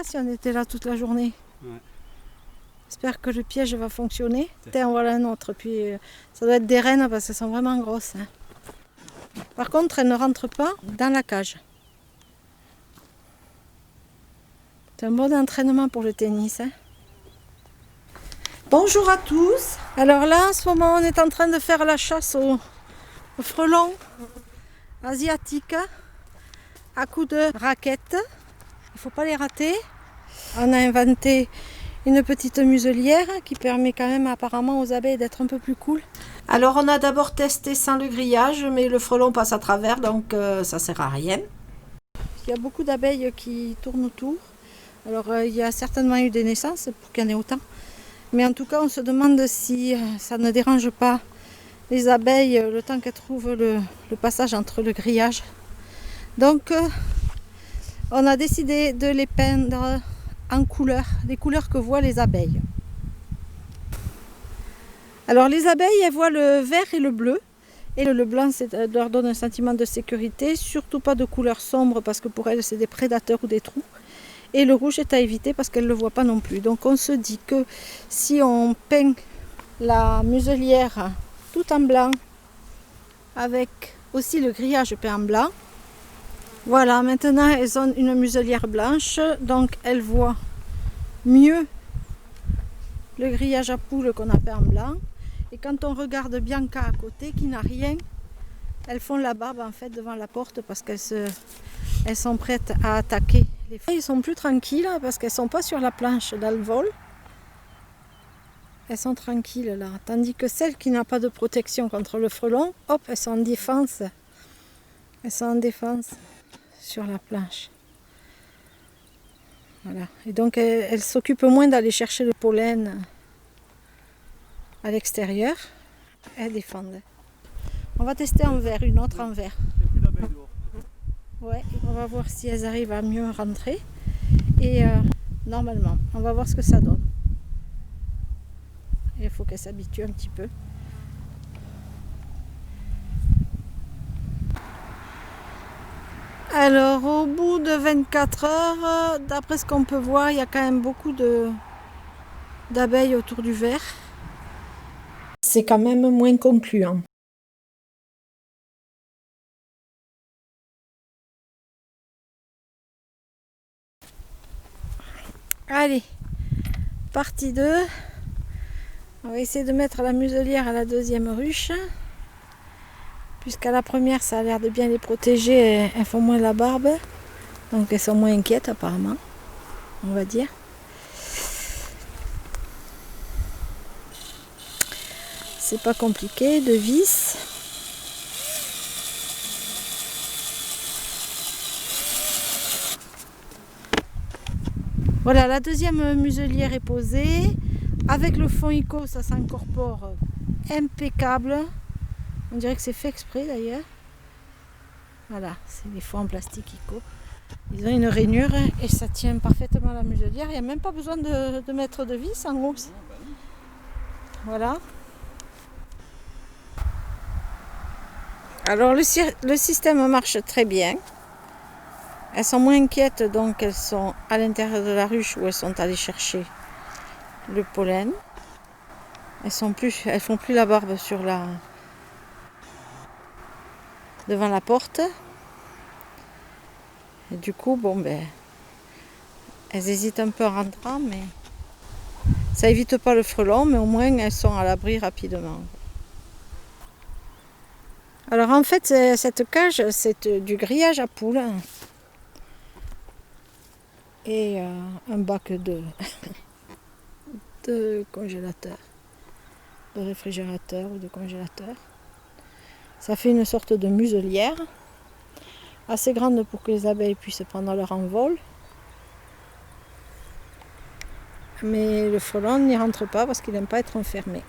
Si on était là toute la journée. Ouais. J'espère que le piège va fonctionner. Tiens, voilà un autre. Puis ça doit être des rennes parce qu'elles sont vraiment grosses. Hein. Par contre, elles ne rentrent pas dans la cage. C'est un bon entraînement pour le tennis. Hein. Bonjour à tous. Alors là, en ce moment, on est en train de faire la chasse aux frelons asiatiques à coups de raquettes. Il ne faut pas les rater. On a inventé une petite muselière qui permet quand même apparemment aux abeilles d'être un peu plus cool. Alors on a d'abord testé sans le grillage, mais le frelon passe à travers, donc ça sert à rien. Il y a beaucoup d'abeilles qui tournent autour. Alors il y a certainement eu des naissances pour qu'il y en ait autant. Mais en tout cas on se demande si ça ne dérange pas les abeilles le temps qu'elles trouvent le passage entre le grillage. Donc on a décidé de les peindre en couleurs, les couleurs que voient les abeilles. Alors les abeilles, elles voient le vert et le bleu. Et le blanc, leur donne un sentiment de sécurité. Surtout pas de couleur sombre parce que pour elles, c'est des prédateurs ou des trous. Et le rouge est à éviter parce qu'elles ne le voient pas non plus. Donc on se dit que si on peint la muselière tout en blanc, avec aussi le grillage peint en blanc, voilà, maintenant elles ont une muselière blanche, donc elles voient mieux le grillage à poules qu'on a peint en blanc. Et quand on regarde Bianca à côté, qui n'a rien, elles font la barbe en fait devant la porte parce elles sont prêtes à attaquer. Les filles sont plus tranquilles parce qu'elles ne sont pas sur la planche dans le vol. Elles sont tranquilles là. Tandis que celles qui n'ont pas de protection contre le frelon, hop, elles sont en défense. Elles sont en défense sur la planche. Voilà. Et donc elles s'occupent moins d'aller chercher le pollen à l'extérieur. Elles défendent. On va tester en vert, une autre en vert. Ouais, on va voir si elles arrivent à mieux rentrer. Et normalement, on va voir ce que ça donne. Il faut qu'elles s'habituent un petit peu. Alors au bout de 24 heures, d'après ce qu'on peut voir, il y a quand même beaucoup d'abeilles autour du ver. C'est quand même moins concluant. Allez, partie 2. On va essayer de mettre la muselière à la deuxième ruche. Puisqu'à la première, ça a l'air de bien les protéger, elles font moins la barbe. Donc elles sont moins inquiètes apparemment, on va dire. C'est pas compliqué, de vis. Voilà, la deuxième muselière est posée. Avec le fond ICO, ça s'incorpore impeccable. On dirait que c'est fait exprès d'ailleurs. Voilà, c'est des fonds en plastique ICO. Ils ont une rainure et ça tient parfaitement à la muselière. Il n'y a même pas besoin de mettre de vis en haut. Voilà. Alors le système marche très bien. Elles sont moins inquiètes, donc elles sont à l'intérieur de la ruche où elles sont allées chercher le pollen. Elles font plus la barbe devant la porte. Et du coup, elles hésitent un peu en rentrant, mais ça évite pas le frelon, mais au moins elles sont à l'abri rapidement. Alors en fait, cette cage, c'est du grillage à poules et un bac de congélateur, de réfrigérateur ou de congélateur. Ça fait une sorte de muselière. assez grande pour que les abeilles puissent prendre leur envol. Mais le frelon n'y rentre pas parce qu'il n'aime pas être enfermé.